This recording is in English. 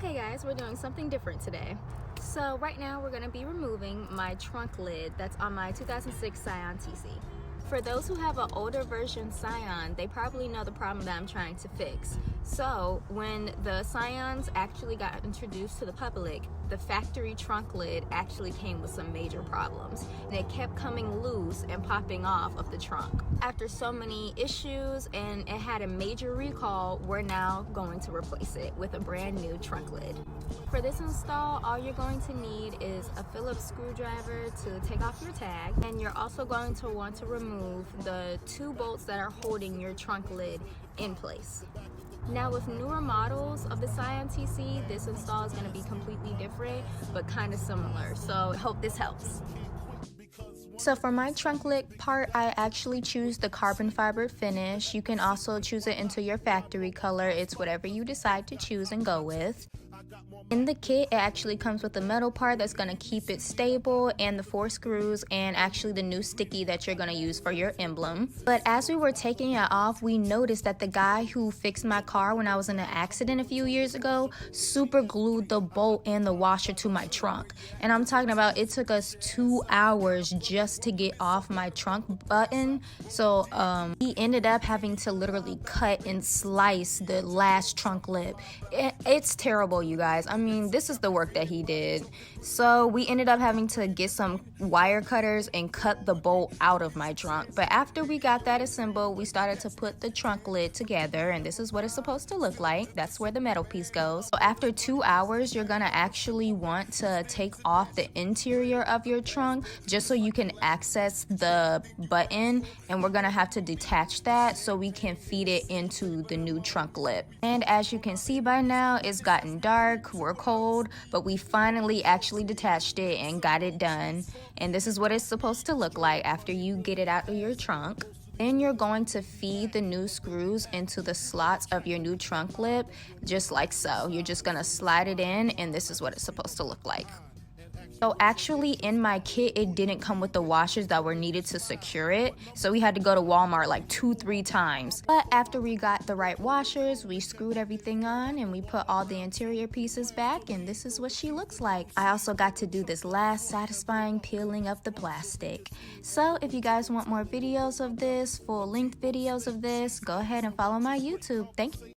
Okay guys, we're doing something different today. So right now we're going to be removing my trunk lid that's on my 2006 Scion TC. For those who have an older version Scion, they probably know the problem that I'm trying to fix. So when the Scions actually got introduced to the public, the factory trunk lid actually came with some major problems, and it kept coming loose and popping off of the trunk. After so many issues and it had a major recall, we're now going to replace it with a brand new trunk lid. For this install, all you're going to need is a Phillips screwdriver to take off your tag, and you're also going to want to remove the 2 bolts that are holding your trunk lid in place. Now with newer models of the Scion TC, this install is going to be completely different but kind of similar, so I hope this helps. So for my trunk lid part, I actually choose the carbon fiber finish. You can also choose it into your factory color. It's whatever you decide to choose and go with. In the kit, it actually comes with the metal part that's going to keep it stable, and the 4 screws, and actually the new sticky that you're going to use for your emblem. But as we were taking it off, we noticed that the guy who fixed my car when I was in an accident a few years ago super glued the bolt and the washer to my trunk. And I'm talking about, it took us 2 hours just to get off my trunk button. So he ended up having to literally cut and slice the last trunk lid. It's terrible, you guys. I mean, this is the work that he did. So we ended up having to get some wire cutters and cut the bolt out of my trunk. But after we got that assembled, we started to put the trunk lid together, and this is what it's supposed to look like. That's where the metal piece goes. So after 2 hours, you're gonna actually want to take off the interior of your trunk just so you can access the button, and we're gonna have to detach that so we can feed it into the new trunk lid. And as you can see by now, it's gotten dark, we're cold, but we finally actually detached it and got it done. And this is what it's supposed to look like after you get it out of your trunk. Then you're going to feed the new screws into the slots of your new trunk lid, just like so. You're just gonna slide it in, and this is what it's supposed to look like. So actually in my kit, it didn't come with the washers that were needed to secure it. So we had to go to Walmart like 2-3 times. But after we got the right washers, we screwed everything on and we put all the interior pieces back, and this is what she looks like. I also got to do this last satisfying peeling of the plastic. So if you guys want more videos of this, full-length videos of this, go ahead and follow my YouTube. Thank you.